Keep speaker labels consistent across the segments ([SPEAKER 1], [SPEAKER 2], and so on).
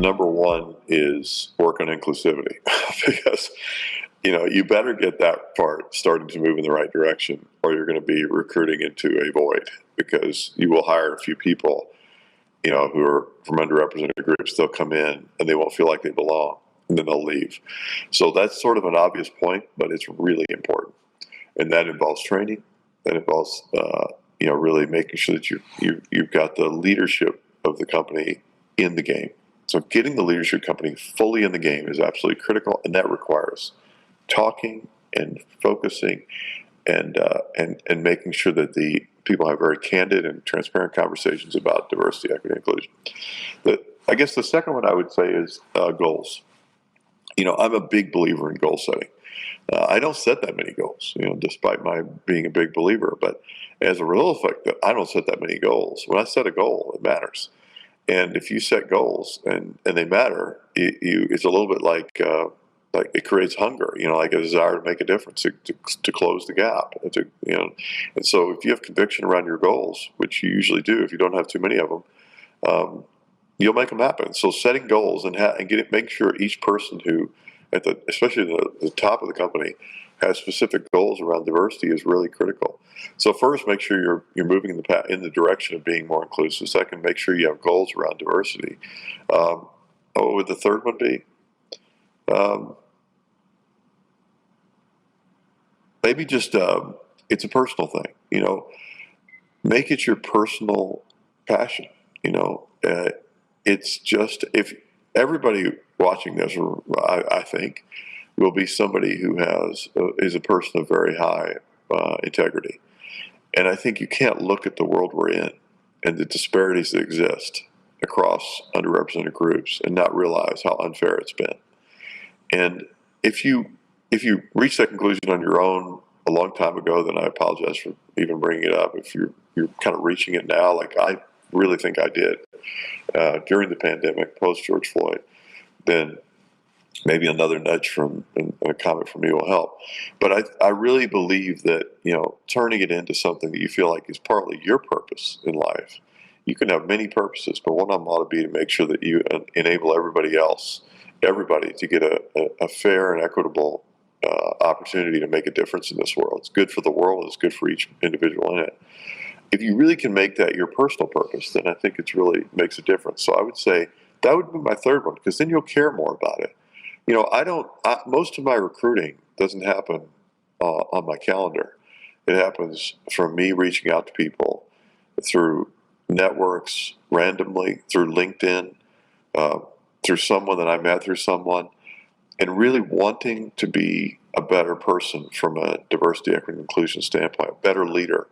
[SPEAKER 1] number one is work on inclusivity because, you better get that part starting to move in the right direction, or you're going to be recruiting into a void, because you will hire a few people, who are from underrepresented groups. They'll come in and they won't feel like they belong, and then they'll leave. So that's sort of an obvious point, but it's really important. And that involves training. That involves, really making sure that you've got the leadership of the company in the game. So getting the leadership company fully in the game is absolutely critical, and that requires talking and focusing and making sure that the people have very candid and transparent conversations about diversity, equity, and inclusion. I guess the second one I would say is goals. I'm a big believer in goal setting. I don't set that many goals, despite my being a big believer. But as a result of the fact that I don't set that many goals, when I set a goal, it matters. And if you set goals and they matter, it's a little bit like it creates hunger, like a desire to make a difference, to close the gap. And so if you have conviction around your goals, which you usually do if you don't have too many of them, you'll make them happen. So setting goals and making sure each person who, especially the top of the company, has specific goals around diversity is really critical. So first, make sure you're moving in the direction of being more inclusive. Second, make sure you have goals around diversity. What would the third one be? Maybe just it's a personal thing. Make it your personal passion. It's just, if everybody watching this, I think, will be somebody who is a person of very high integrity. And I think you can't look at the world we're in and the disparities that exist across underrepresented groups and not realize how unfair it's been. And if you reach that conclusion on your own a long time ago, then I apologize for even bringing it up. If you're kind of reaching it now, like I really think I did during the pandemic, post George Floyd, then maybe another nudge from a comment from me will help. But I really believe that, turning it into something that you feel like is partly your purpose in life. You can have many purposes, but one of them ought to be to make sure that you enable everybody to get a fair and equitable opportunity to make a difference in this world. It's good for the world, it's good for each individual in it. If you really can make that your personal purpose, then I think it really makes a difference. So I would say that would be my third one, because then you'll care more about it. Most of my recruiting doesn't happen on my calendar. It happens from me reaching out to people through networks, randomly, through LinkedIn, through someone that I met through someone, and really wanting to be a better person from a diversity, equity, and inclusion standpoint, a better leader,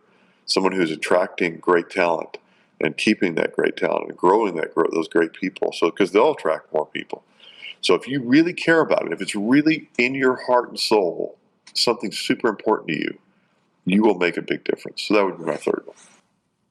[SPEAKER 1] someone who's attracting great talent and keeping that great talent and growing those great people. So, because they'll attract more people. So if you really care about it, if it's really in your heart and soul, something super important to you, you will make a big difference. So that would be my third one.